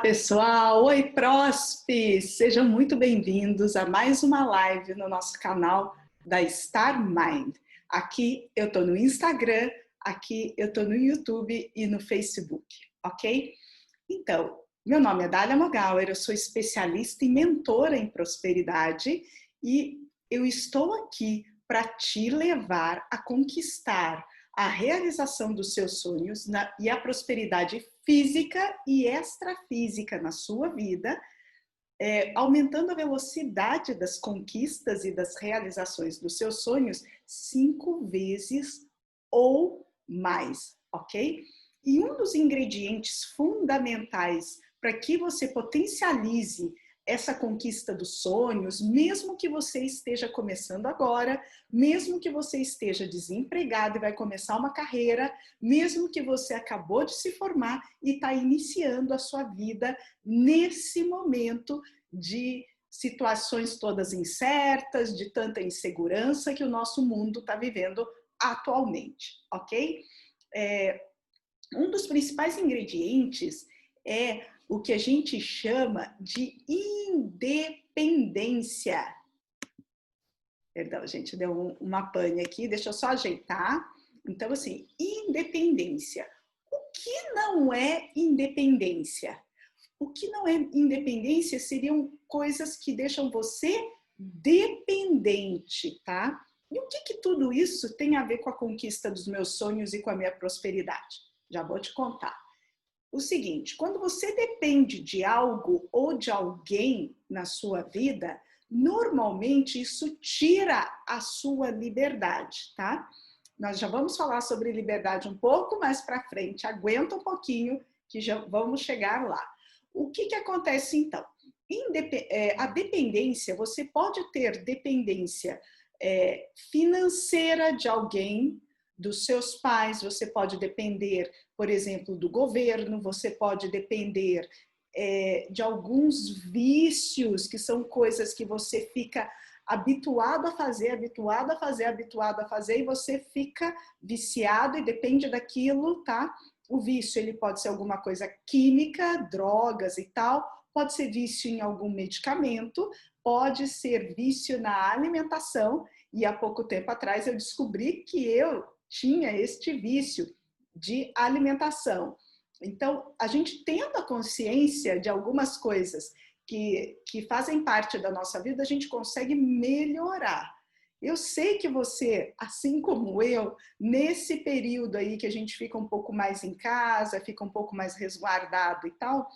pessoal! Oi, próspers! Sejam muito bem-vindos a mais uma live no nosso canal da Star Mind. Aqui eu tô no Instagram, aqui eu tô no YouTube e no Facebook, ok? Então, meu nome é Dália Mogauer, eu sou especialista e mentora em prosperidade e eu estou aqui para te levar a conquistar a realização dos seus sonhos e a prosperidade física e extrafísica na sua vida, aumentando a velocidade das conquistas e das realizações dos seus sonhos 5 vezes ou mais, ok? E um dos ingredientes fundamentais para que você potencialize essa conquista dos sonhos, mesmo que você esteja começando agora, mesmo que você esteja desempregado e vai começar uma carreira, mesmo que você acabou de se formar e está iniciando a sua vida nesse momento de situações todas incertas, de tanta insegurança que o nosso mundo está vivendo atualmente, ok? Um dos principais ingredientes é o que a gente chama de independência. Perdão, gente, deu uma pane aqui, deixa eu só ajeitar. Então, assim, independência. O que não é independência? O que não é independência seriam coisas que deixam você dependente, tá? E o que tudo isso tem a ver com a conquista dos meus sonhos e com a minha prosperidade? Já vou te contar. O seguinte, quando você depende de algo ou de alguém na sua vida, normalmente isso tira a sua liberdade, tá? Nós já vamos falar sobre liberdade um pouco mais para frente, aguenta um pouquinho que já vamos chegar lá. O que acontece então? A dependência, você pode ter dependência financeira de alguém, dos seus pais, você pode depender, por exemplo, do governo, você pode depender de alguns vícios, que são coisas que você fica habituado a fazer, e você fica viciado e depende daquilo, tá? O vício, ele pode ser alguma coisa química, drogas e tal, pode ser vício em algum medicamento, pode ser vício na alimentação, e há pouco tempo atrás eu descobri que eu tinha este vício de alimentação. Então, a gente tendo a consciência de algumas coisas que fazem parte da nossa vida, a gente consegue melhorar. Eu sei que você, assim como eu, nesse período aí que a gente fica um pouco mais em casa, fica um pouco mais resguardado e tal,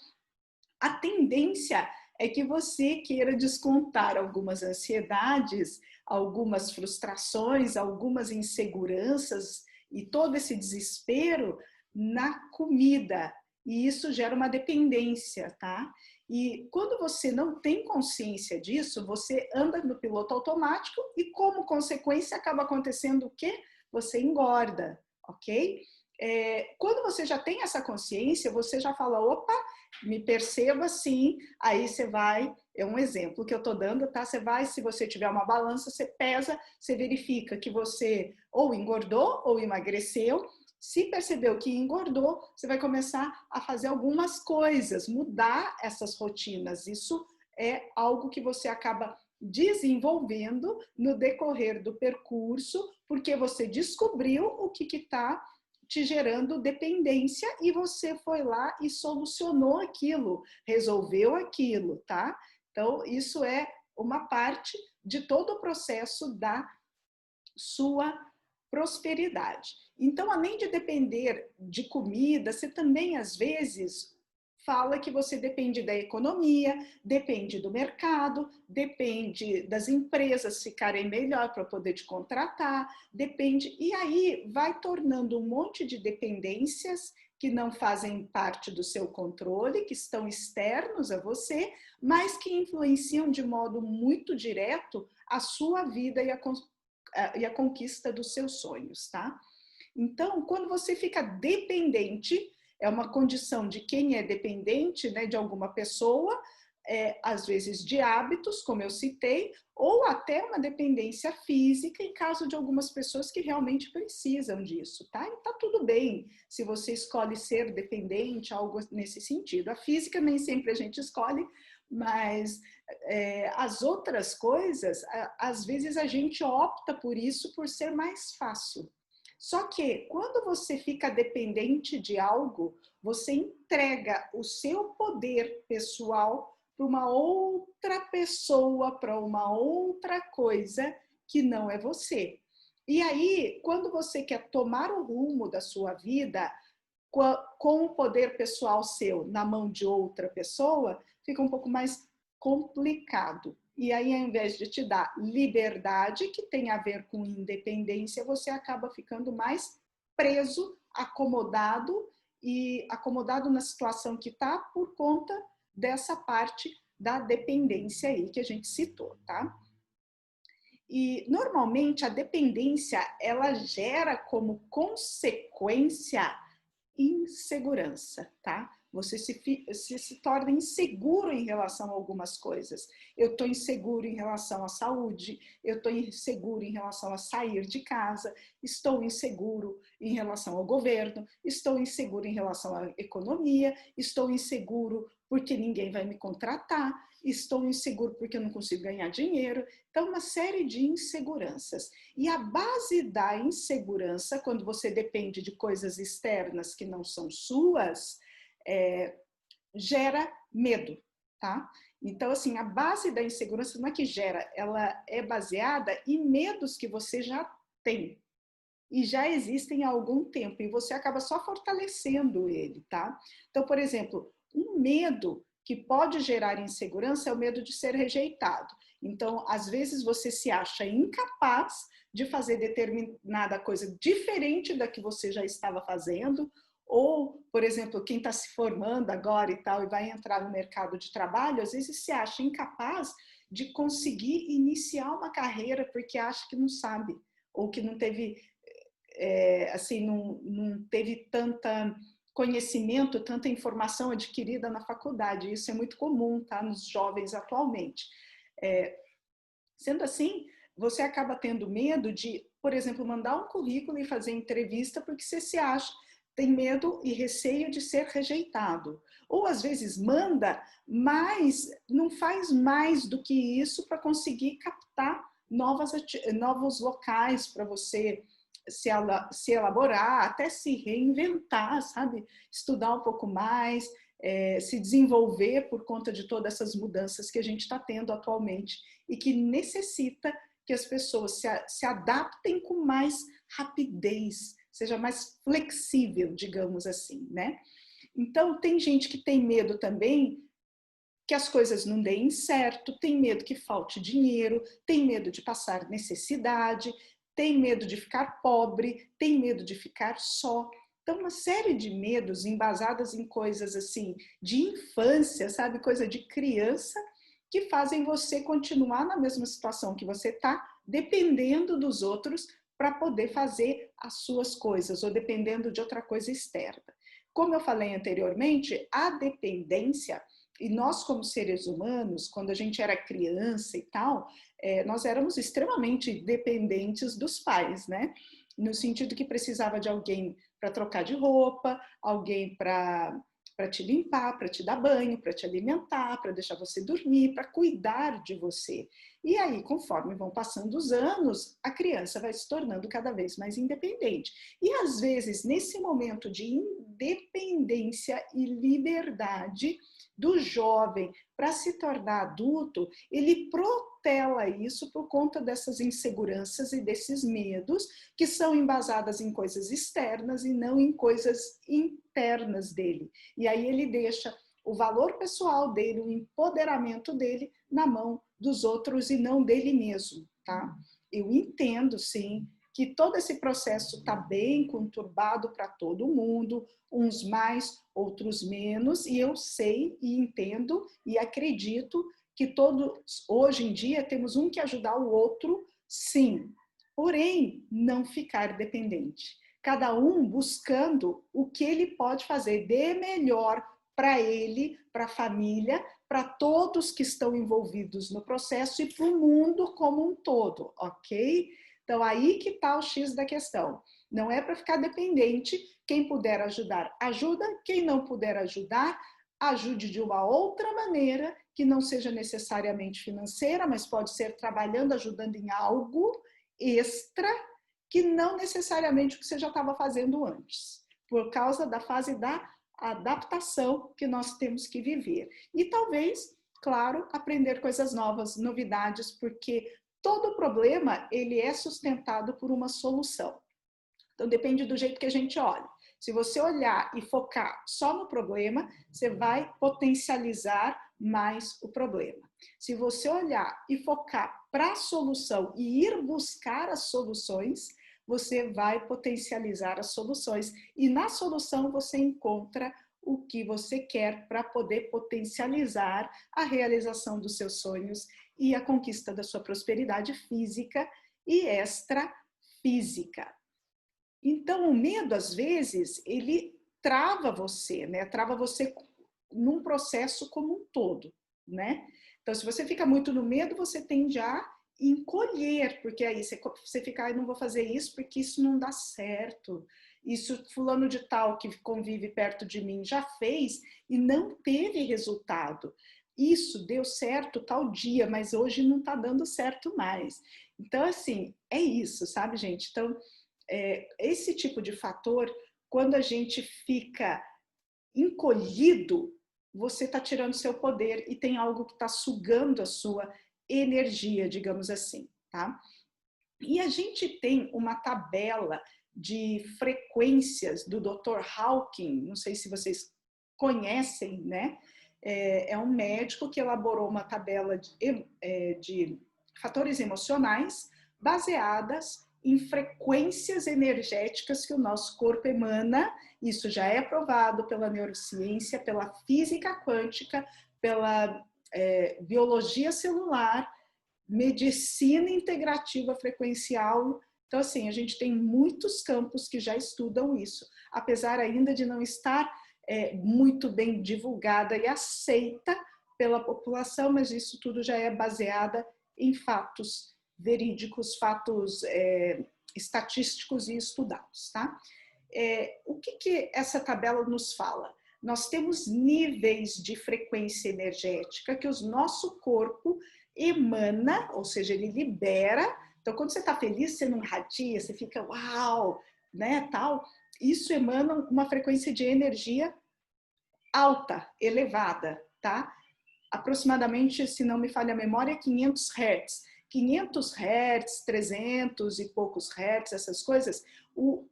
a tendência é que você queira descontar algumas ansiedades, algumas frustrações, algumas inseguranças e todo esse desespero na comida. E isso gera uma dependência, tá? E quando você não tem consciência disso, você anda no piloto automático e, como consequência, acaba acontecendo o quê? Você engorda, ok? Quando você já tem essa consciência, você já fala, opa, me perceba assim, aí você vai, é um exemplo que eu estou dando, tá? Você vai, se você tiver uma balança, você pesa, você verifica que você ou engordou ou emagreceu. Se percebeu que engordou, você vai começar a fazer algumas coisas, mudar essas rotinas. Isso é algo que você acaba desenvolvendo no decorrer do percurso, porque você descobriu o que está te gerando dependência e você foi lá e solucionou aquilo, resolveu aquilo, tá? Então, isso é uma parte de todo o processo da sua prosperidade. Então, além de depender de comida, você também, às vezes, fala que você depende da economia, depende do mercado, depende das empresas ficarem melhor para poder te contratar, depende... E aí vai tornando um monte de dependências que não fazem parte do seu controle, que estão externos a você, mas que influenciam de modo muito direto a sua vida e a conquista dos seus sonhos, tá? Então, quando você fica dependente, é uma condição de quem é dependente, né, de alguma pessoa, às vezes de hábitos, como eu citei, ou até uma dependência física em caso de algumas pessoas que realmente precisam disso, tá? E tá tudo bem se você escolhe ser dependente, algo nesse sentido. A física nem sempre a gente escolhe, mas as outras coisas, às vezes a gente opta por isso por ser mais fácil. Só que quando você fica dependente de algo, você entrega o seu poder pessoal para uma outra pessoa, para uma outra coisa que não é você. E aí, quando você quer tomar o rumo da sua vida com o poder pessoal seu na mão de outra pessoa, fica um pouco mais complicado. E aí, ao invés de te dar liberdade, que tem a ver com independência, você acaba ficando mais preso, acomodado na situação que está por conta dessa parte da dependência aí que a gente citou, tá? E normalmente a dependência ela gera como consequência insegurança, tá? Você se torna inseguro em relação a algumas coisas. Eu estou inseguro em relação à saúde, eu estou inseguro em relação a sair de casa, estou inseguro em relação ao governo, estou inseguro em relação à economia, estou inseguro porque ninguém vai me contratar, estou inseguro porque eu não consigo ganhar dinheiro. Então, uma série de inseguranças. E a base da insegurança, quando você depende de coisas externas que não são suas, gera medo, tá? Então, assim, a base da insegurança não é que gera, ela é baseada em medos que você já tem e já existem há algum tempo, e você acaba só fortalecendo ele, tá? Então, por exemplo, um medo que pode gerar insegurança é o medo de ser rejeitado. Então, às vezes você se acha incapaz de fazer determinada coisa diferente da que você já estava fazendo, ou, por exemplo, quem está se formando agora e tal e vai entrar no mercado de trabalho, às vezes se acha incapaz de conseguir iniciar uma carreira porque acha que não sabe, ou que não teve, assim, não teve tanta conhecimento, tanta informação adquirida na faculdade. Isso é muito comum, tá, nos jovens atualmente. Sendo assim, você acaba tendo medo de, por exemplo, mandar um currículo e fazer entrevista porque você se acha, tem medo e receio de ser rejeitado. Ou às vezes manda, mas não faz mais do que isso para conseguir captar novos locais para você se elaborar, até se reinventar, sabe? Estudar um pouco mais, se desenvolver por conta de todas essas mudanças que a gente está tendo atualmente e que necessita que as pessoas se adaptem com mais rapidez, seja mais flexível, digamos assim, né? Então, tem gente que tem medo também que as coisas não deem certo, tem medo que falte dinheiro, tem medo de passar necessidade, tem medo de ficar pobre, tem medo de ficar só. Então, uma série de medos embasadas em coisas assim, de infância, sabe? Coisa de criança, que fazem você continuar na mesma situação que você está, dependendo dos outros para poder fazer as suas coisas, ou dependendo de outra coisa externa. Como eu falei anteriormente, a dependência, e nós como seres humanos, quando a gente era criança e tal, nós éramos extremamente dependentes dos pais, né? No sentido que precisava de alguém para trocar de roupa, alguém para te limpar, para te dar banho, para te alimentar, para deixar você dormir, para cuidar de você. E aí, conforme vão passando os anos, a criança vai se tornando cada vez mais independente. E às vezes, nesse momento de independência e liberdade do jovem para se tornar adulto, ele protela isso por conta dessas inseguranças e desses medos que são embasadas em coisas externas e não em coisas internas dele. E aí ele deixa o valor pessoal dele, o empoderamento dele na mão dos outros e não dele mesmo, tá? Eu entendo, sim, que todo esse processo está bem conturbado para todo mundo, uns mais, outros menos, e eu sei e entendo e acredito que todos, hoje em dia, temos um que ajudar o outro, sim, porém, não ficar dependente. Cada um buscando o que ele pode fazer de melhor para ele, para a família, para todos que estão envolvidos no processo e para o mundo como um todo, ok? Então, aí que está o X da questão. Não é para ficar dependente. Quem puder ajudar, ajuda. Quem não puder ajudar, ajude de uma outra maneira, que não seja necessariamente financeira, mas pode ser trabalhando, ajudando em algo extra, que não necessariamente o que você já estava fazendo antes, por causa da fase da adaptação que nós temos que viver. E talvez, claro, aprender coisas novas, novidades, porque todo problema ele é sustentado por uma solução. Então depende do jeito que a gente olha. Se você olhar e focar só no problema, você vai potencializar mais o problema. Se você olhar e focar para a solução e ir buscar as soluções, você vai potencializar as soluções. E na solução você encontra o que você quer para poder potencializar a realização dos seus sonhos e a conquista da sua prosperidade física e extrafísica. Então, o medo, às vezes, ele trava você, né? Trava você num processo como um todo, né? Então, se você fica muito no medo, você tende a encolher, porque aí você fica, eu não vou fazer isso porque isso não dá certo. Isso fulano de tal que convive perto de mim já fez e não teve resultado. Isso deu certo tal dia, mas hoje não está dando certo mais. Então, assim, é isso, sabe, gente? Então, esse tipo de fator, quando a gente fica encolhido, você está tirando seu poder e tem algo que está sugando a sua energia, digamos assim, tá? E a gente tem uma tabela de frequências do Dr. Hawking, não sei se vocês conhecem, né? É um médico que elaborou uma tabela de fatores emocionais baseadas em frequências energéticas que o nosso corpo emana. Isso já é provado pela neurociência, pela física quântica, pela biologia celular, medicina integrativa frequencial. Então, assim, a gente tem muitos campos que já estudam isso, apesar ainda de não estar muito bem divulgada e aceita pela população, mas isso tudo já é baseado em fatos verídicos, fatos estatísticos e estudados, tá? O que essa tabela nos fala? Nós temos níveis de frequência energética que o nosso corpo emana, ou seja, ele libera. Então, quando você está feliz, você não irradia, você fica uau, né, tal. Isso emana uma frequência de energia alta, elevada, tá? Aproximadamente, se não me falha a memória, 500 Hz. 500 Hz, 300 e poucos Hz, essas coisas, o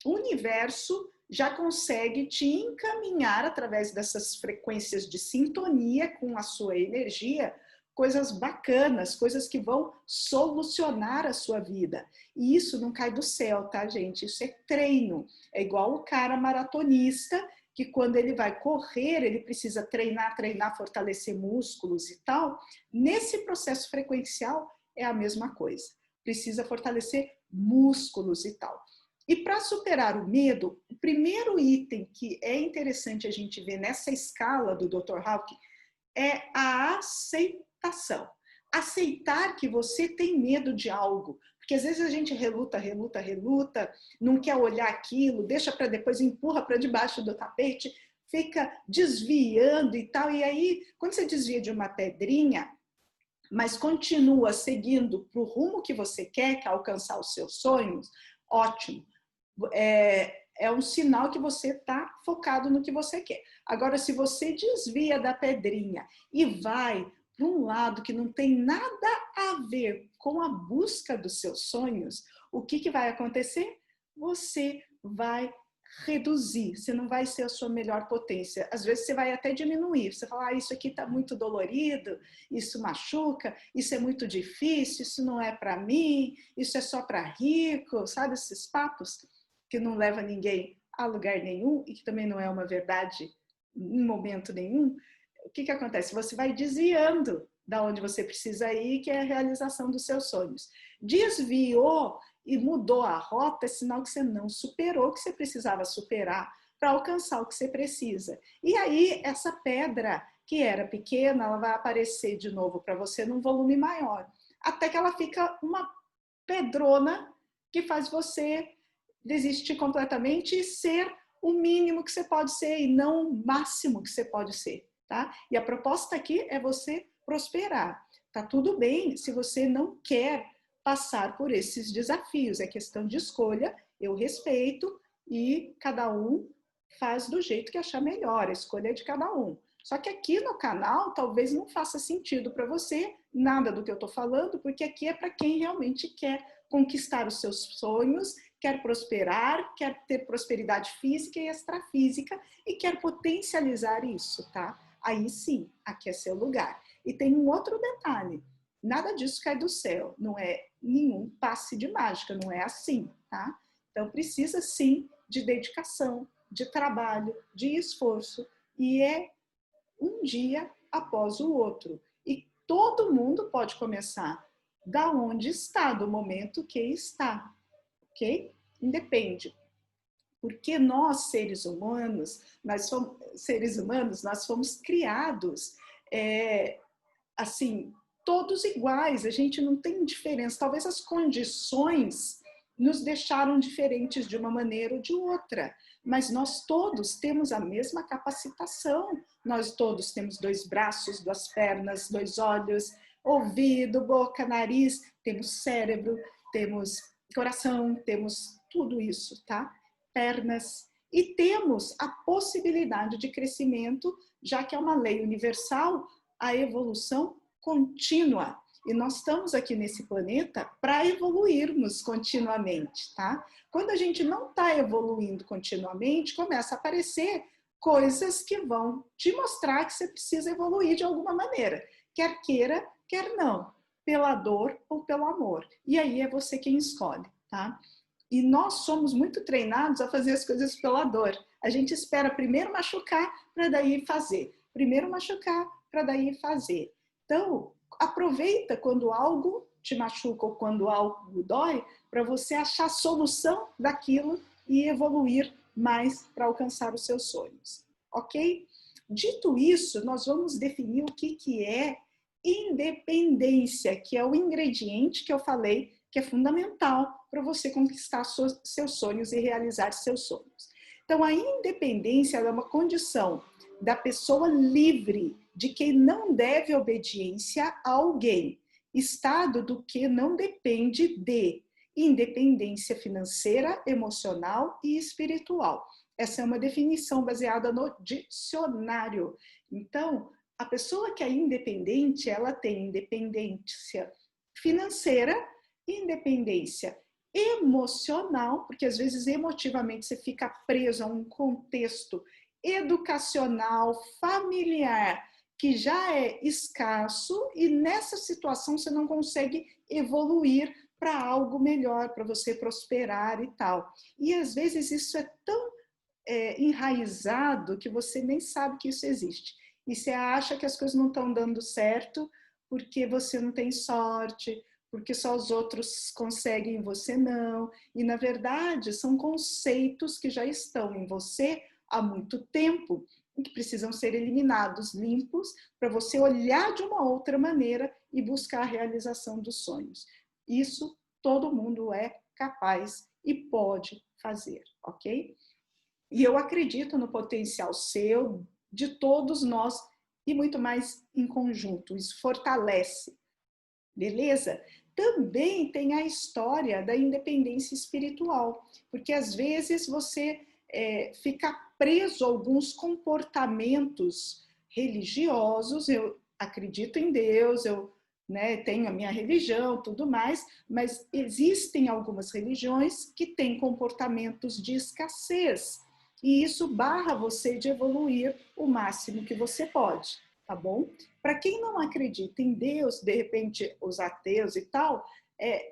universo já consegue te encaminhar através dessas frequências de sintonia com a sua energia, coisas bacanas, coisas que vão solucionar a sua vida. E isso não cai do céu, tá, gente? Isso é treino. É igual o cara maratonista, que quando ele vai correr, ele precisa treinar, fortalecer músculos e tal. Nesse processo frequencial é a mesma coisa. Precisa fortalecer músculos e tal. E para superar o medo, o primeiro item que é interessante a gente ver nessa escala do Dr. Hawking é a aceitação. Aceitar que você tem medo de algo. Porque às vezes a gente reluta, não quer olhar aquilo, deixa para depois, empurra para debaixo do tapete, fica desviando e tal. E aí, quando você desvia de uma pedrinha, mas continua seguindo para o rumo que você quer, que é alcançar os seus sonhos, ótimo. É um sinal que você está focado no que você quer. Agora, se você desvia da pedrinha e vai para um lado que não tem nada a ver com a busca dos seus sonhos, o que vai acontecer? Você vai reduzir, você não vai ser a sua melhor potência. Às vezes você vai até diminuir, você fala, isso aqui está muito dolorido, isso machuca, isso é muito difícil, isso não é para mim, isso é só para rico, sabe esses papos que não leva ninguém a lugar nenhum e que também não é uma verdade em momento nenhum. O que acontece? Você vai desviando da onde você precisa ir, que é a realização dos seus sonhos. Desviou e mudou a rota, é sinal que você não superou o que você precisava superar para alcançar o que você precisa. E aí, essa pedra que era pequena, ela vai aparecer de novo para você num volume maior, até que ela fica uma pedrona que faz você desistir completamente e ser o mínimo que você pode ser e não o máximo que você pode ser, tá? E a proposta aqui é você prosperar. Tá tudo bem se você não quer passar por esses desafios, é questão de escolha, eu respeito e cada um faz do jeito que achar melhor, a escolha é de cada um. Só que aqui no canal talvez não faça sentido para você nada do que eu estou falando, porque aqui é para quem realmente quer conquistar os seus sonhos, quer prosperar, quer ter prosperidade física e extrafísica e quer potencializar isso, tá? Aí sim, aqui é seu lugar. E tem um outro detalhe, nada disso cai do céu, não é nenhum passe de mágica, não é assim, tá? Então precisa sim de dedicação, de trabalho, de esforço e é um dia após o outro. E todo mundo pode começar da onde está, do momento que está, ok? Independe. Porque nós, seres humanos, nós fomos criados assim, todos iguais, a gente não tem diferença. Talvez as condições nos deixaram diferentes de uma maneira ou de outra, mas nós todos temos a mesma capacitação, nós todos temos 2 braços, 2 pernas, 2 olhos, ouvido, boca, nariz, temos cérebro, temos coração, temos tudo isso, tá? Pernas, e temos a possibilidade de crescimento, já que é uma lei universal, a evolução contínua. E nós estamos aqui nesse planeta para evoluirmos continuamente, tá? Quando a gente não está evoluindo continuamente, começa a aparecer coisas que vão te mostrar que você precisa evoluir de alguma maneira. Quer queira, quer não. Pela dor ou pelo amor. E aí é você quem escolhe, tá? E nós somos muito treinados a fazer as coisas pela dor. A gente espera primeiro machucar para daí fazer. Primeiro machucar para daí fazer. Então, aproveita quando algo te machuca ou quando algo dói para você achar a solução daquilo e evoluir mais para alcançar os seus sonhos, ok? Dito isso, nós vamos definir o que é independência, que é o ingrediente que eu falei que é fundamental para você conquistar seus sonhos e realizar seus sonhos. Então, a independência é uma condição da pessoa livre, de quem não deve obediência a alguém, estado do que não depende de independência financeira, emocional e espiritual. Essa é uma definição baseada no dicionário. Então, a pessoa que é independente, ela tem independência financeira, independência emocional, porque às vezes emotivamente você fica preso a um contexto educacional, familiar, que já é escasso e nessa situação você não consegue evoluir para algo melhor, para você prosperar e tal. E às vezes isso é tão enraizado que você nem sabe que isso existe. E você acha que as coisas não estão dando certo porque você não tem sorte, porque só os outros conseguem e você não. E, na verdade, são conceitos que já estão em você há muito tempo e que precisam ser eliminados, limpos, para você olhar de uma outra maneira e buscar a realização dos sonhos. Isso todo mundo é capaz e pode fazer, ok? E eu acredito no potencial seu, de todos nós, e muito mais em conjunto. Isso fortalece. Beleza? Também tem a história da independência espiritual, porque às vezes você fica preso a alguns comportamentos religiosos. Eu acredito em Deus, eu tenho a minha religião, tudo mais, mas existem algumas religiões que têm comportamentos de escassez, e isso barra você de evoluir o máximo que você pode, tá bom? Para quem não acredita em Deus, de repente os ateus e tal,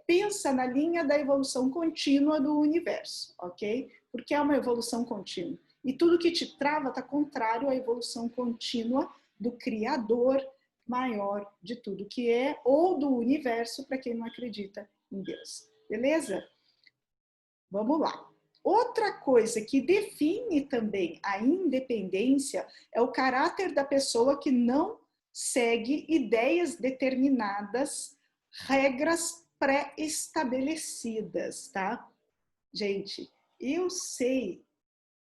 pensa na linha da evolução contínua do universo, ok? Porque é uma evolução contínua. E tudo que te trava está contrário à evolução contínua do Criador maior de tudo que é, ou do universo, para quem não acredita em Deus. Beleza? Vamos lá. Outra coisa que define também a independência é o caráter da pessoa que não segue ideias determinadas, regras pré-estabelecidas, tá? Gente, eu sei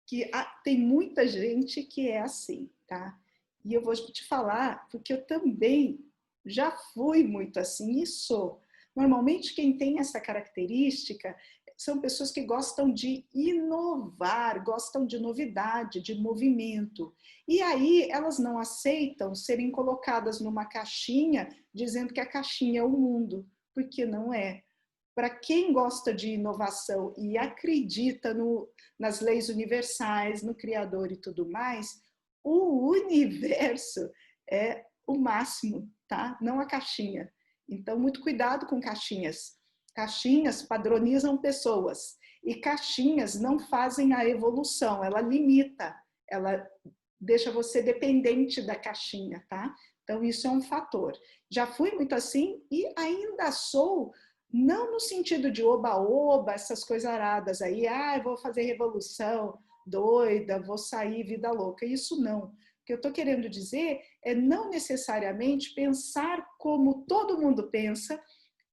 que tem muita gente que é assim, tá? E eu vou te falar, porque eu também já fui muito assim e sou. Normalmente quem tem essa característica são pessoas que gostam de inovar, gostam de novidade, de movimento. E aí elas não aceitam serem colocadas numa caixinha, dizendo que a caixinha é o mundo, porque não é. Para quem gosta de inovação e acredita nas leis universais, no Criador e tudo mais, o universo é o máximo, tá? Não a caixinha. Então, muito cuidado com caixinhas. Caixinhas padronizam pessoas e caixinhas não fazem a evolução, ela limita, ela deixa você dependente da caixinha, tá? Então, isso é um fator. Já fui muito assim e ainda sou, não no sentido de oba-oba, essas coisas aradas aí, eu vou fazer revolução, doida, vou sair vida louca. Isso não. O que eu estou querendo dizer é não necessariamente pensar como todo mundo pensa,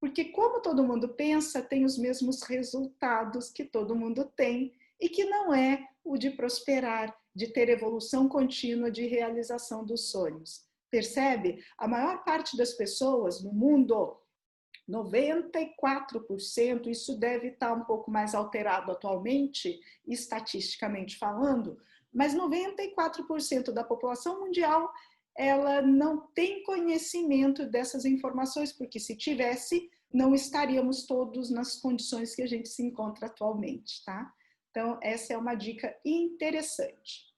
porque como todo mundo pensa, tem os mesmos resultados que todo mundo tem, e que não é o de prosperar, de ter evolução contínua, de realização dos sonhos. Percebe? A maior parte das pessoas no mundo, 94%, isso deve estar um pouco mais alterado atualmente, estatisticamente falando, mas 94% da população mundial, ela não tem conhecimento dessas informações, porque se tivesse, não estaríamos todos nas condições que a gente se encontra atualmente, tá? Então, essa é uma dica interessante.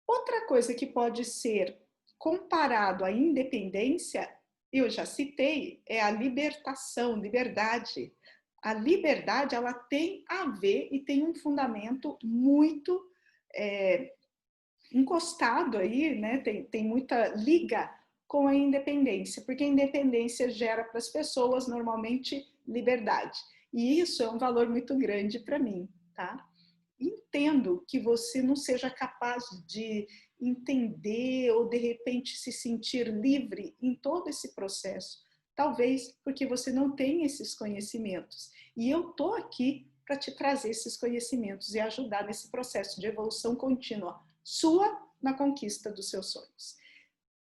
Outra coisa que pode ser comparado à independência, eu já citei, é a libertação, liberdade. A liberdade, ela tem a ver e tem um fundamento muito encostado aí, né? Tem muita liga com a independência, porque a independência gera para as pessoas, normalmente, liberdade. E isso é um valor muito grande para mim, tá? Entendo que você não seja capaz de entender ou de repente se sentir livre em todo esse processo. Talvez porque você não tem esses conhecimentos. E eu estou aqui para te trazer esses conhecimentos e ajudar nesse processo de evolução contínua sua na conquista dos seus sonhos.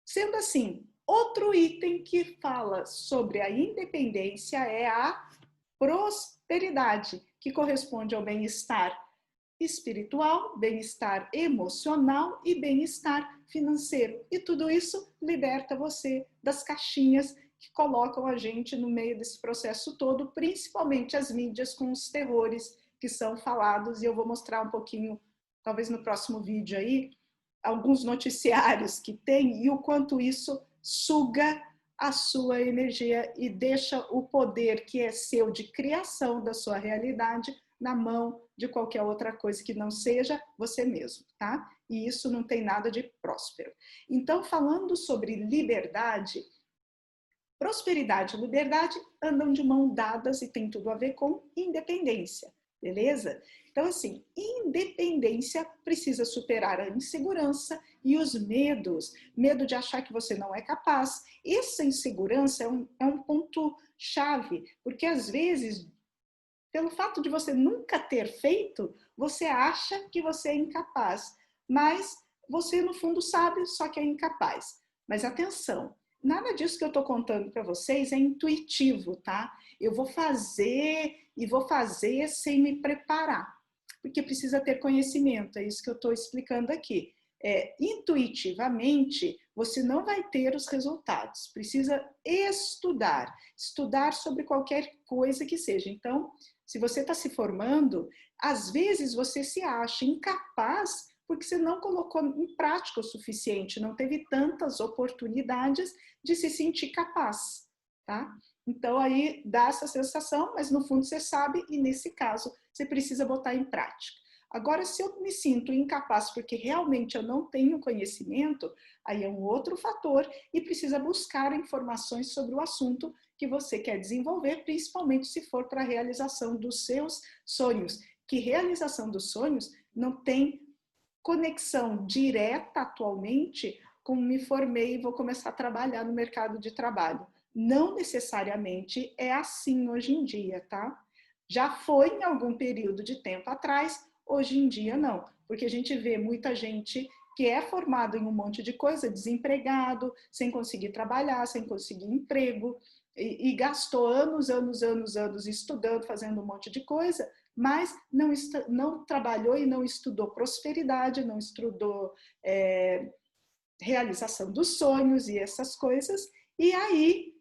Sendo assim, outro item que fala sobre a independência é a prosperidade, que corresponde ao bem-estar espiritual, bem-estar emocional e bem-estar financeiro. E tudo isso liberta você das caixinhas que colocam a gente no meio desse processo todo, principalmente as mídias com os terrores que são falados, e eu vou mostrar um pouquinho, talvez no próximo vídeo aí, alguns noticiários que tem e o quanto isso suga a sua energia e deixa o poder que é seu de criação da sua realidade na mão de qualquer outra coisa que não seja você mesmo, tá? E isso não tem nada de próspero. Então, falando sobre liberdade, prosperidade e liberdade andam de mão dadas e tem tudo a ver com independência, beleza? Então, assim, independência precisa superar a insegurança e os medos, medo de achar que você não é capaz. Essa insegurança é um ponto-chave, porque às vezes, pelo fato de você nunca ter feito, você acha que você é incapaz, mas você no fundo sabe, só que é incapaz. Mas atenção, nada disso que eu estou contando para vocês é intuitivo, tá? Eu vou fazer e vou fazer sem me preparar, porque precisa ter conhecimento, é isso que eu estou explicando aqui. Intuitivamente, você não vai ter os resultados, precisa estudar sobre qualquer coisa que seja. Então, se você está se formando, às vezes você se acha incapaz porque você não colocou em prática o suficiente, não teve tantas oportunidades de se sentir capaz, tá? Então aí dá essa sensação, mas no fundo você sabe e nesse caso você precisa botar em prática. Agora, se eu me sinto incapaz porque realmente eu não tenho conhecimento, aí é um outro fator e precisa buscar informações sobre o assunto que você quer desenvolver, principalmente se for para a realização dos seus sonhos, que realização dos sonhos não tem conexão direta atualmente com me formei e vou começar a trabalhar no mercado de trabalho. Não necessariamente é assim hoje em dia, tá? Já foi em algum período de tempo atrás, hoje em dia não, porque a gente vê muita gente que é formado em um monte de coisa, desempregado, sem conseguir trabalhar, sem conseguir emprego, e gastou anos estudando, fazendo um monte de coisa, mas não trabalhou e não estudou prosperidade, não estudou realização dos sonhos e essas coisas, e aí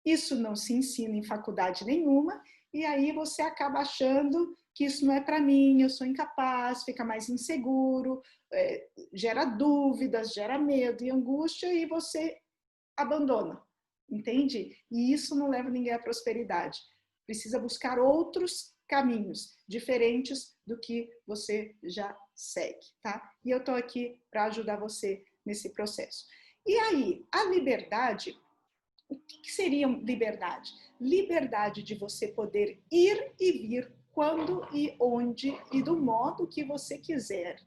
isso não se ensina em faculdade nenhuma, e aí você acaba achando que isso não é para mim, eu sou incapaz, fica mais inseguro, gera dúvidas, gera medo e angústia, e você abandona, entende? E isso não leva ninguém à prosperidade. Precisa buscar outros caminhos diferentes do que você já segue, tá? E eu estou aqui para ajudar você nesse processo. E aí, a liberdade, o que seria liberdade? Liberdade de você poder ir e vir quando e onde e do modo que você quiser,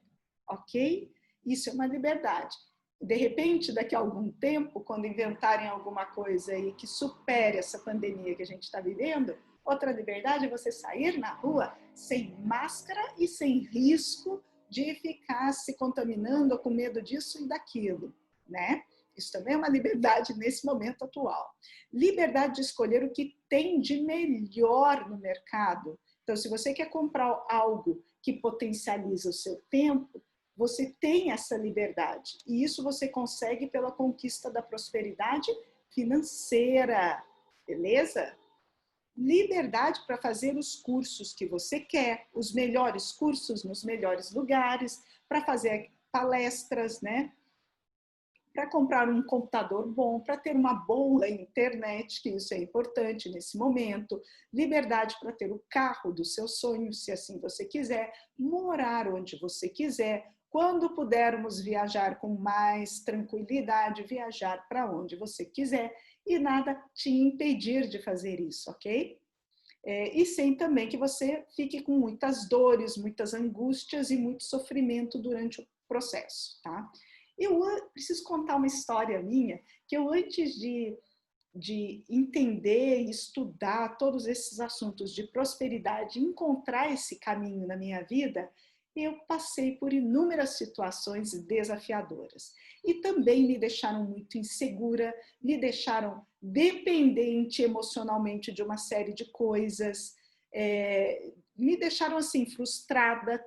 ok? Isso é uma liberdade. De repente, daqui a algum tempo, quando inventarem alguma coisa aí que supere essa pandemia que a gente está vivendo, outra liberdade é você sair na rua sem máscara e sem risco de ficar se contaminando ou com medo disso e daquilo, né? Isso também é uma liberdade nesse momento atual. Liberdade de escolher o que tem de melhor no mercado. Então, se você quer comprar algo que potencializa o seu tempo, você tem essa liberdade. E isso você consegue pela conquista da prosperidade financeira, beleza? Liberdade para fazer os cursos que você quer, os melhores cursos nos melhores lugares, para fazer palestras, né? Para comprar um computador bom, para ter uma boa internet, que isso é importante nesse momento, liberdade para ter o carro dos seus sonhos, se assim você quiser, morar onde você quiser, quando pudermos viajar com mais tranquilidade, viajar para onde você quiser e nada te impedir de fazer isso, ok? E sem também que você fique com muitas dores, muitas angústias e muito sofrimento durante o processo, tá? Eu preciso contar uma história minha, que eu antes de entender e estudar todos esses assuntos de prosperidade, encontrar esse caminho na minha vida, eu passei por inúmeras situações desafiadoras. E também me deixaram muito insegura, me deixaram dependente emocionalmente de uma série de coisas, me deixaram assim frustrada,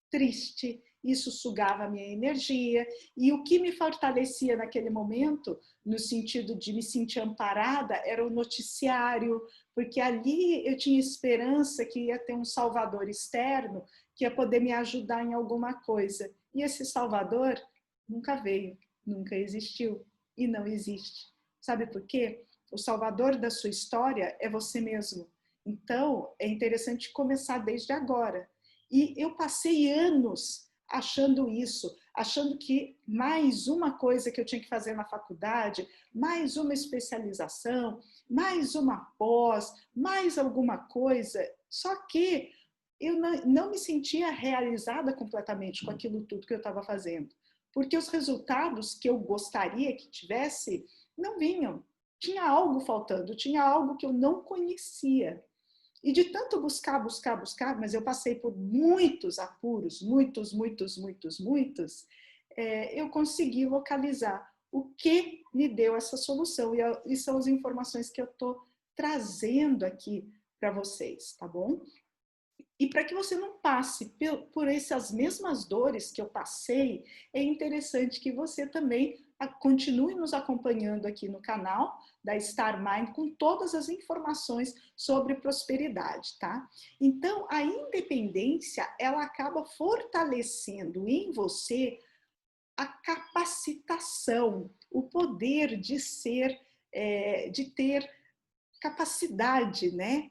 triste. Isso sugava a minha energia, e o que me fortalecia naquele momento, no sentido de me sentir amparada, era o noticiário, porque ali eu tinha esperança que ia ter um salvador externo que ia poder me ajudar em alguma coisa. E esse salvador nunca veio, nunca existiu e não existe. Sabe por quê? O salvador da sua história é você mesmo. Então, é interessante começar desde agora. E eu passei anos achando isso, achando que mais uma coisa que eu tinha que fazer na faculdade, mais uma especialização, mais uma pós, mais alguma coisa, só que eu não me sentia realizada completamente com aquilo tudo que eu estava fazendo, porque os resultados que eu gostaria que tivesse não vinham, tinha algo faltando, tinha algo que eu não conhecia. E de tanto buscar, mas eu passei por muitos apuros, muitos, eu consegui localizar o que me deu essa solução. E são as informações que eu estou trazendo aqui para vocês, tá bom? E para que você não passe por essas mesmas dores que eu passei, é interessante que você também continue nos acompanhando aqui no canal da Star Mind com todas as informações sobre prosperidade, tá? Então, a independência, ela acaba fortalecendo em você a capacitação, o poder de ser, de ter capacidade, né?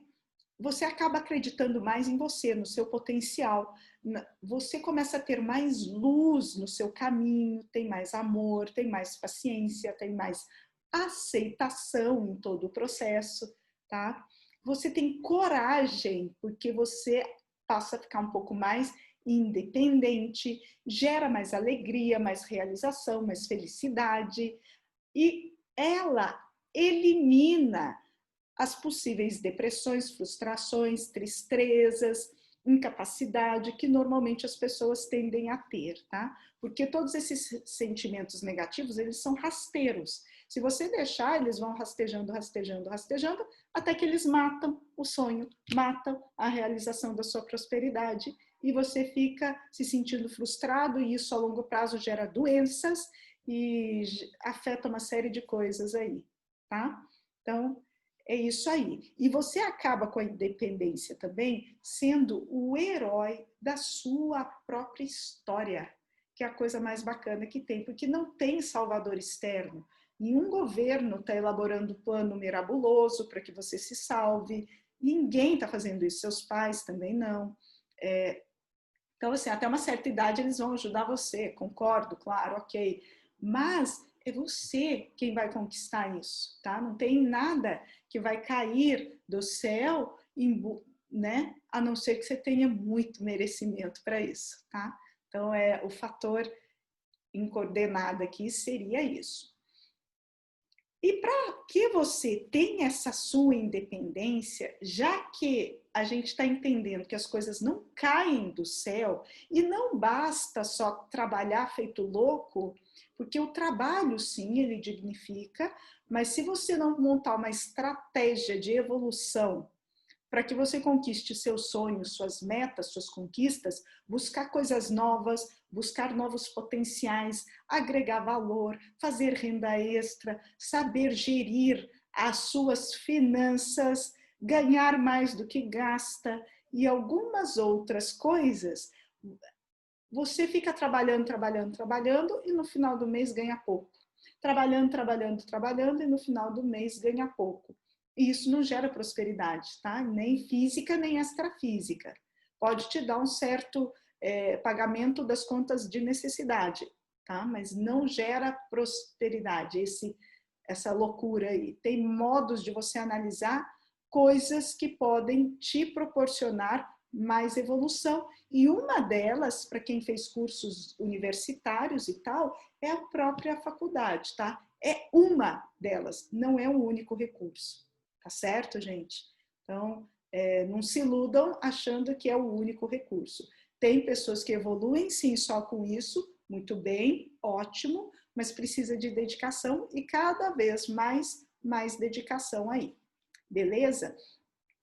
Você acaba acreditando mais em você, no seu potencial. Você começa a ter mais luz no seu caminho, tem mais amor, tem mais paciência, tem mais aceitação em todo o processo, tá? Você tem coragem, porque você passa a ficar um pouco mais independente, gera mais alegria, mais realização, mais felicidade, e ela elimina as possíveis depressões, frustrações, tristezas, incapacidade que normalmente as pessoas tendem a ter, tá? Porque todos esses sentimentos negativos, eles são rasteiros. Se você deixar, eles vão rastejando, rastejando, rastejando, até que eles matam o sonho, matam a realização da sua prosperidade, e você fica se sentindo frustrado, e isso a longo prazo gera doenças e afeta uma série de coisas aí, tá? Então, é isso aí. E você acaba com a independência também sendo o herói da sua própria história, que é a coisa mais bacana que tem, porque não tem salvador externo. Nenhum governo está elaborando um plano mirabuloso para que você se salve. Ninguém está fazendo isso, seus pais também não. Então, assim, até uma certa idade eles vão ajudar você, concordo, claro, ok. Mas é você quem vai conquistar isso, tá? Não tem nada que vai cair do céu, né? A não ser que você tenha muito merecimento para isso, tá? Então, o fator incoordenado aqui seria isso. E para que você tenha essa sua independência, já que a gente está entendendo que as coisas não caem do céu e não basta só trabalhar feito louco, porque o trabalho, sim, ele dignifica, mas se você não montar uma estratégia de evolução para que você conquiste seus sonhos, suas metas, suas conquistas, buscar coisas novas, buscar novos potenciais, agregar valor, fazer renda extra, saber gerir as suas finanças, ganhar mais do que gasta e algumas outras coisas, você fica trabalhando, trabalhando, trabalhando e no final do mês ganha pouco. Trabalhando, trabalhando, trabalhando e no final do mês ganha pouco. E isso não gera prosperidade, tá? Nem física, nem extrafísica. Pode te dar um certo pagamento das contas de necessidade, tá? Mas não gera prosperidade, essa loucura aí. Tem modos de você analisar coisas que podem te proporcionar mais evolução. E uma delas, para quem fez cursos universitários e tal, é a própria faculdade, tá? É uma delas, não é o único recurso. Tá certo, gente? Então, não se iludam achando que é o único recurso. Tem pessoas que evoluem, sim, só com isso, muito bem, ótimo, mas precisa de dedicação e cada vez mais dedicação aí. Beleza?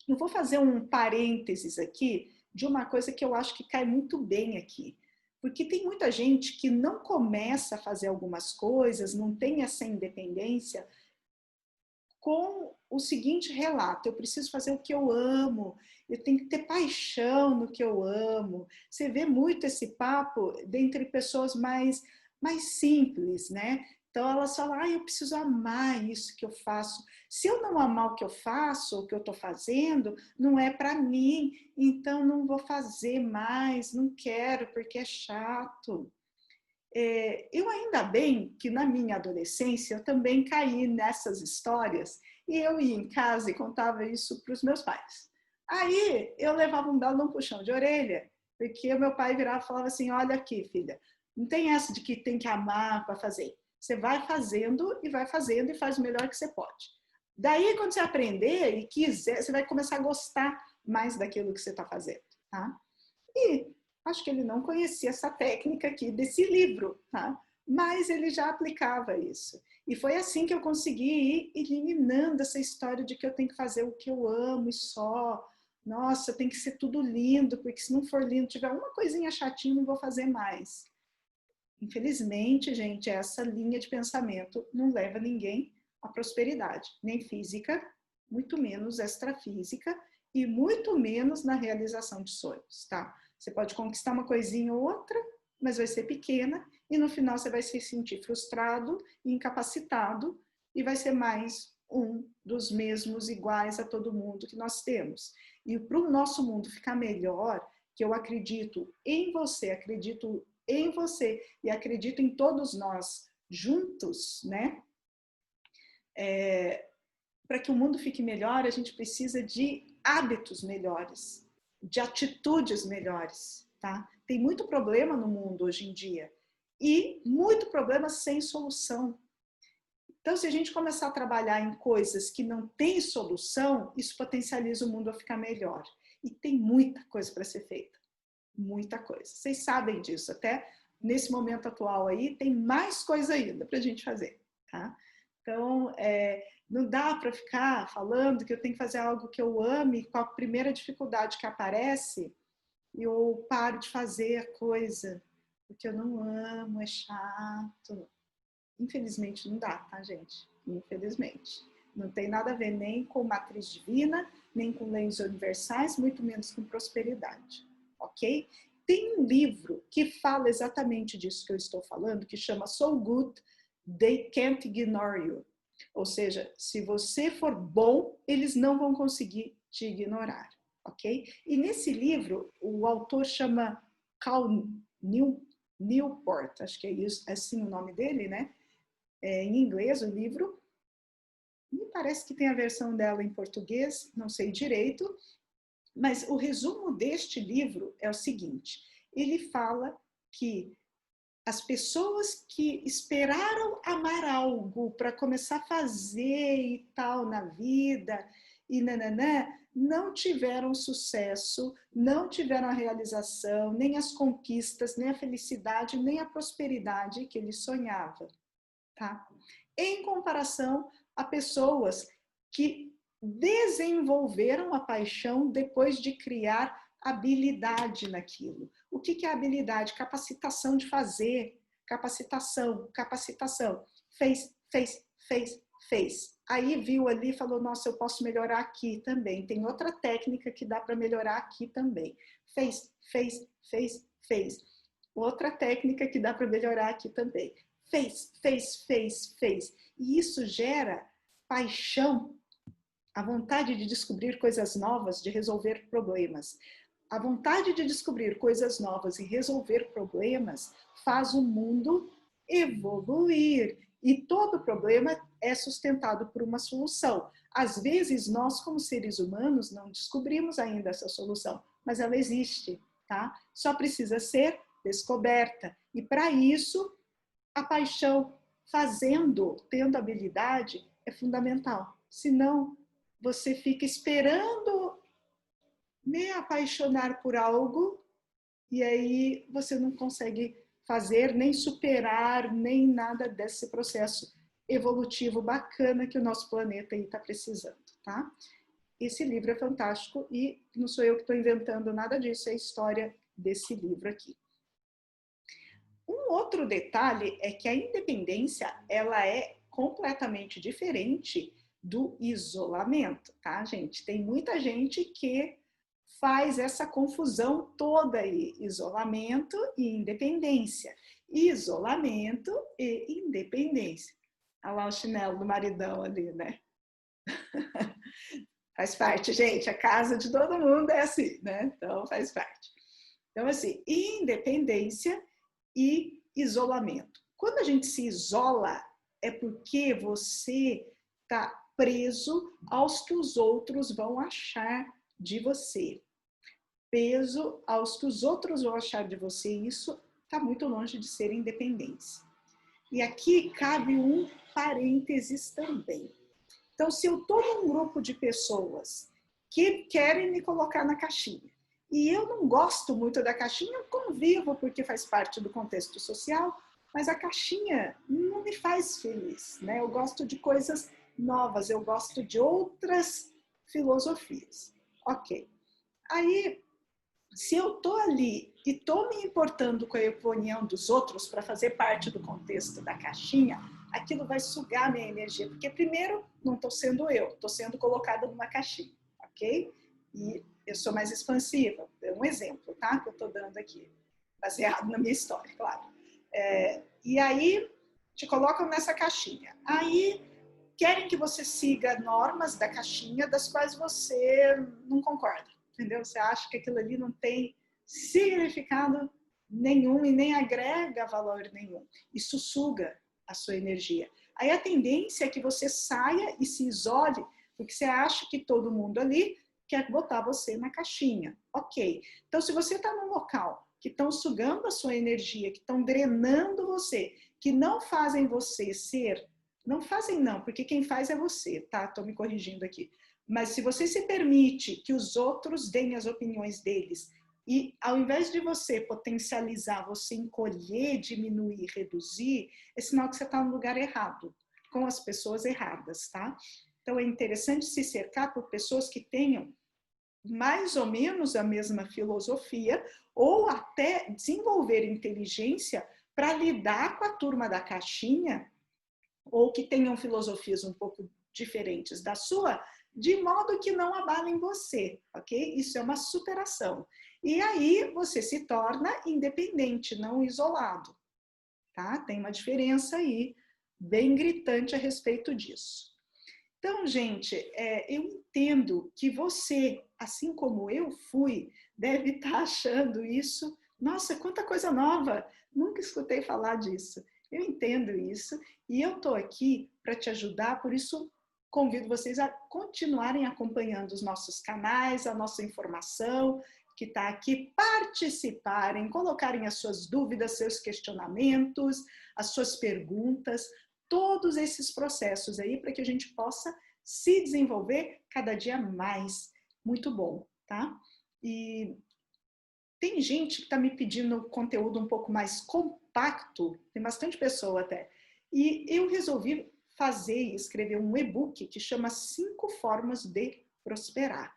Eu vou fazer um parênteses aqui de uma coisa que eu acho que cai muito bem aqui. Porque tem muita gente que não começa a fazer algumas coisas, não tem essa independência, com o seguinte relato: eu preciso fazer o que eu amo, eu tenho que ter paixão no que eu amo. Você vê muito esse papo dentre pessoas mais simples, né? Então elas falam, eu preciso amar isso que eu faço. Se eu não amar o que eu faço, o que eu estou fazendo, não é para mim, então não vou fazer mais, não quero porque é chato. Eu ainda bem que na minha adolescência eu também caí nessas histórias e eu ia em casa e contava isso para os meus pais. Aí eu levava um belo puxão de orelha, porque o meu pai virava e falava assim, olha aqui, filha, não tem essa de que tem que amar para fazer. Você vai fazendo e faz o melhor que você pode. Daí, quando você aprender e quiser, você vai começar a gostar mais daquilo que você está fazendo, tá? E acho que ele não conhecia essa técnica aqui desse livro, tá? Mas ele já aplicava isso. E foi assim que eu consegui ir eliminando essa história de que eu tenho que fazer o que eu amo e só. Nossa, tem que ser tudo lindo, porque se não for lindo, tiver uma coisinha chatinha, não vou fazer mais. Infelizmente, gente, essa linha de pensamento não leva ninguém à prosperidade, nem física, muito menos extrafísica e muito menos na realização de sonhos, tá? Você pode conquistar uma coisinha ou outra, mas vai ser pequena e no final você vai se sentir frustrado, incapacitado e vai ser mais um dos mesmos iguais a todo mundo que nós temos. E para o nosso mundo ficar melhor, que eu acredito em você e acredito em todos nós juntos, né? Para que o mundo fique melhor, a gente precisa de hábitos melhores. de atitudes melhores, tá? Tem muito problema no mundo hoje em dia e muito problema sem solução. Então, se a gente começar a trabalhar em coisas que não têm solução, isso potencializa o mundo a ficar melhor. E tem muita coisa para ser feita. Muita coisa. Vocês sabem disso. Até nesse momento atual aí, tem mais coisa ainda para a gente fazer. Tá? Então, não dá para ficar falando que eu tenho que fazer algo que eu ame, com a primeira dificuldade que aparece, eu paro de fazer a coisa, porque eu não amo, é chato. Infelizmente não dá, tá, gente? Infelizmente. Não tem nada a ver nem com matriz divina, nem com leis universais, muito menos com prosperidade, ok? Tem um livro que fala exatamente disso que eu estou falando, que chama So Good, They Can't Ignore You. Ou seja, se você for bom, eles não vão conseguir te ignorar, ok? E nesse livro, o autor chama Cal Newport, acho que é isso, assim o nome dele, né? Em inglês o livro, me parece que tem a versão dela em português, não sei direito, mas o resumo deste livro é o seguinte, ele fala que as pessoas que esperaram amar algo para começar a fazer e tal na vida, e nananã, não tiveram sucesso, não tiveram a realização, nem as conquistas, nem a felicidade, nem a prosperidade que ele sonhava. Tá? Em comparação a pessoas que desenvolveram a paixão depois de criar habilidade naquilo. O que é habilidade? Capacitação de fazer, capacitação. Fez. Aí viu ali e falou, nossa, eu posso melhorar aqui também. Tem outra técnica que dá para melhorar aqui também. Fez. Outra técnica que dá para melhorar aqui também. Fez. E isso gera paixão, a vontade de descobrir coisas novas, de resolver problemas. A vontade de descobrir coisas novas e resolver problemas faz o mundo evoluir. E todo problema é sustentado por uma solução. Às vezes, nós, como seres humanos, não descobrimos ainda essa solução, mas ela existe, tá? Só precisa ser descoberta. E para isso, a paixão fazendo, tendo habilidade, é fundamental. Senão, você fica esperando me apaixonar por algo e aí você não consegue fazer, nem superar, nem nada desse processo evolutivo bacana que o nosso planeta aí está precisando, tá? Esse livro é fantástico e não sou eu que estou inventando nada disso, é a história desse livro aqui. Um outro detalhe é que a independência, ela é completamente diferente do isolamento, tá, gente? Tem muita gente que faz essa confusão toda aí, isolamento e independência. Isolamento e independência. Olha lá o chinelo do maridão ali, né? Faz parte, gente, a casa de todo mundo é assim, né? Então faz parte. Então, assim, independência e isolamento. Quando a gente se isola, é porque você está preso aos que os outros vão achar de você. Preso aos que os outros vão achar de você, isso está muito longe de ser independência. E aqui cabe um parênteses também. Então, se eu estou num grupo de pessoas que querem me colocar na caixinha, e eu não gosto muito da caixinha, eu convivo porque faz parte do contexto social, mas a caixinha não me faz feliz, né? Eu gosto de coisas novas, eu gosto de outras filosofias. Ok. Aí, se eu estou ali e estou me importando com a opinião dos outros para fazer parte do contexto da caixinha, aquilo vai sugar minha energia, porque primeiro não estou sendo eu, estou sendo colocada numa caixinha, ok? E eu sou mais expansiva, é um exemplo, tá? Que eu estou dando aqui, baseado na minha história, claro. E aí, te colocam nessa caixinha. Aí, querem que você siga normas da caixinha das quais você não concorda, entendeu? Você acha que aquilo ali não tem significado nenhum e nem agrega valor nenhum. Isso suga a sua energia. Aí a tendência é que você saia e se isole, porque você acha que todo mundo ali quer botar você na caixinha. Ok. Então, se você está num local que estão sugando a sua energia, que estão drenando você, que não fazem você ser... Não fazem não, porque quem faz é você, tá? Estou me corrigindo aqui. Mas se você se permite que os outros deem as opiniões deles e ao invés de você potencializar, você encolher, diminuir, reduzir, é sinal que você está no lugar errado, com as pessoas erradas, tá? Então é interessante se cercar por pessoas que tenham mais ou menos a mesma filosofia ou até desenvolver inteligência para lidar com a turma da caixinha ou que tenham filosofias um pouco diferentes da sua, de modo que não abalem você, ok? Isso é uma superação. E aí você se torna independente, não isolado, tá? Tem uma diferença aí bem gritante a respeito disso. Então, gente, eu entendo que você, assim como eu fui, deve estar achando isso. Nossa, quanta coisa nova! Nunca escutei falar disso. Eu entendo isso e eu estou aqui para te ajudar, por isso convido vocês a continuarem acompanhando os nossos canais, a nossa informação que está aqui, participarem, colocarem as suas dúvidas, seus questionamentos, as suas perguntas, todos esses processos aí para que a gente possa se desenvolver cada dia mais. Muito bom, tá? E tem gente que está me pedindo conteúdo um pouco mais compacto, tem bastante pessoa até, e eu resolvi fazer e escrever um e-book que chama 5 formas de prosperar.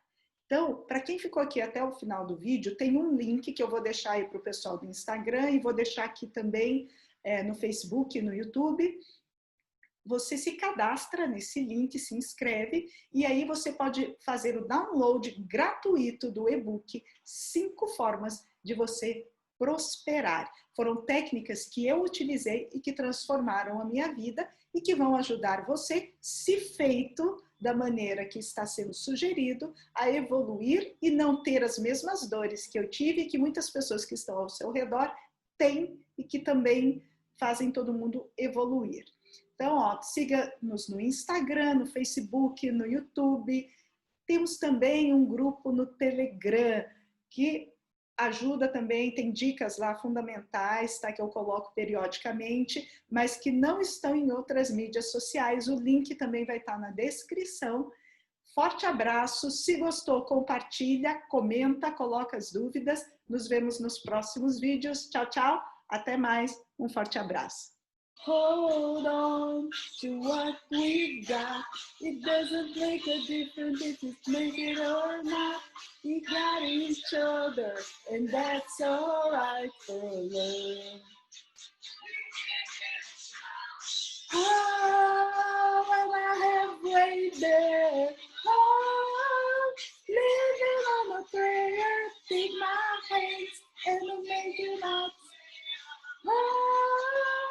Então, para quem ficou aqui até o final do vídeo, tem um link que eu vou deixar aí para o pessoal do Instagram e vou deixar aqui também no Facebook, no YouTube. Você se cadastra nesse link, se inscreve e aí você pode fazer o download gratuito do e-book 5 formas de você prosperar. Foram técnicas que eu utilizei e que transformaram a minha vida e que vão ajudar você, se feito da maneira que está sendo sugerido, a evoluir e não ter as mesmas dores que eu tive e que muitas pessoas que estão ao seu redor têm e que também fazem todo mundo evoluir. Então, ó, siga-nos no Instagram, no Facebook, no YouTube. Temos também um grupo no Telegram, que ajuda também, tem dicas lá fundamentais, tá, que eu coloco periodicamente, mas que não estão em outras mídias sociais. O link também vai estar na descrição. Forte abraço, se gostou, compartilha, comenta, coloca as dúvidas. Nos vemos nos próximos vídeos. Tchau, tchau. Até mais. Um forte abraço. Hold on to what we've got. It doesn't make a difference if it's make it or not. We got each other, and that's alright for love. Oh, when we're halfway there. Oh, living on a prayer. Take my hands and we'll make it up. Oh,